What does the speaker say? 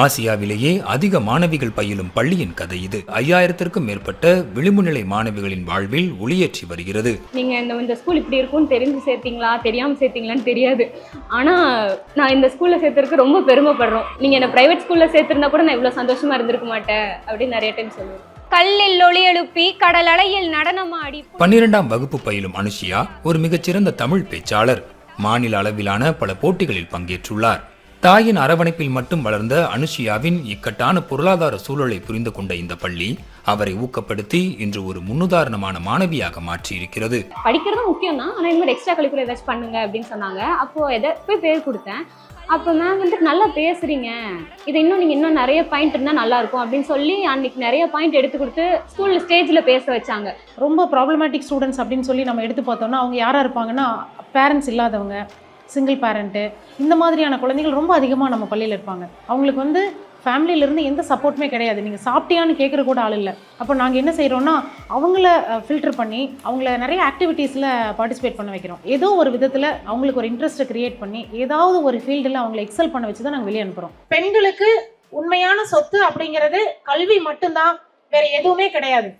ஆசியாவிலேயே அதிக மாணவிகள் பயிலும் பள்ளியின் கதை இது. 5000த்திற்கும் மேற்பட்ட விளிம்புநிலை மாணவிகளின் வாழ்வில் ஒளியேற்றி வருகிறது. நீங்க இந்த ஸ்கூல் இப்படி இருக்கும்னு தெரிஞ்சு சேர்த்தீங்களா, தெரியாம சேர்த்தீங்களான்னு தெரியாது. ஆனா நான் இந்த ஸ்கூல்ல சேர்த்ததுக்கு ரொம்ப பெருமைப்படுறோம். நீங்க என்ன பிரைவேட் ஸ்கூல்ல சேர்த்திருந்தா கூட நான் இவ்வளவு சந்தோஷமா இருந்திருக்க மாட்டேன் அப்படின்னு நிறைய டைம் சொல்லுவேன். கல்லில் ஒளி எழுப்பி கடல் அலையில் நடனமாடி 12ஆம் வகுப்பு பயிலும் அனுஷியா ஒரு மிகச்சிறந்த தமிழ் பேச்சாளர். மாநில அளவிலான பல போட்டிகளில் பங்கேற்றுள்ளார். தாயின் அரவணைப்பில் மட்டும் வளர்ந்த அனுஷியாவின் இக்கட்டான பொருளாதார சூழலை புரிந்து கொண்ட இந்த பள்ளி அவரை ஊக்கப்படுத்தி இன்று ஒரு முன்னுதாரணமான மாணவியாக மாற்றி இருக்கிறது. படிக்கிறது முக்கியம் தான், ஆனால் இந்த மாதிரி எக்ஸ்ட்ரா கரிக்குலர் ஏதாச்சும் பண்ணுங்க அப்படின்னு சொன்னாங்க. அப்போ எதை போய் பேர் கொடுத்தேன். அப்போ மேம் வந்துட்டு நல்லா பேசுறீங்க, இதை இன்னும் நிறைய பாயிண்ட் இருந்தால் நல்லா இருக்கும் அப்படின்னு சொல்லி அன்னைக்கு நிறைய பாயிண்ட் எடுத்து கொடுத்து ஸ்கூல்ல ஸ்டேஜில் பேச வச்சாங்க. ரொம்ப ப்ராப்ளமேட்டிக் ஸ்டூடெண்ட்ஸ் அப்படின்னு சொல்லி நம்ம எடுத்து பார்த்தோம்னா அவங்க யாராக இருப்பாங்கன்னா, பேரண்ட்ஸ் இல்லாதவங்க, சிங்கிள் பேரண்ட்டு, இந்த மாதிரியான குழந்தைகள் ரொம்ப அதிகமாக நம்ம பள்ளியில் இருப்பாங்க. அவங்களுக்கு வந்து ஃபேமிலியிலேருந்து எந்த சப்போர்ட்டுமே கிடையாது. நீங்கள் சாப்பிட்டியான்னு கேட்குற கூட ஆள் இல்லை. அப்போ நாங்கள் என்ன செய்கிறோன்னா, அவங்கள ஃபில்டர் பண்ணி அவங்கள நிறைய ஆக்டிவிட்டீஸில் பார்ட்டிசிபேட் பண்ண வைக்கிறோம். ஏதோ ஒரு விதத்தில் அவங்களுக்கு ஒரு இன்ட்ரெஸ்ட்டை க்ரியேட் பண்ணி ஏதாவது ஒரு ஃபீல்டில் அவங்களை எக்ஸல் பண்ண வச்சு தான் நாங்கள் வெளியே அனுப்புகிறோம். பெண்களுக்கு உண்மையான சொத்து அப்படிங்கிறது கல்வி மட்டும்தான், வேறு எதுவுமே கிடையாது.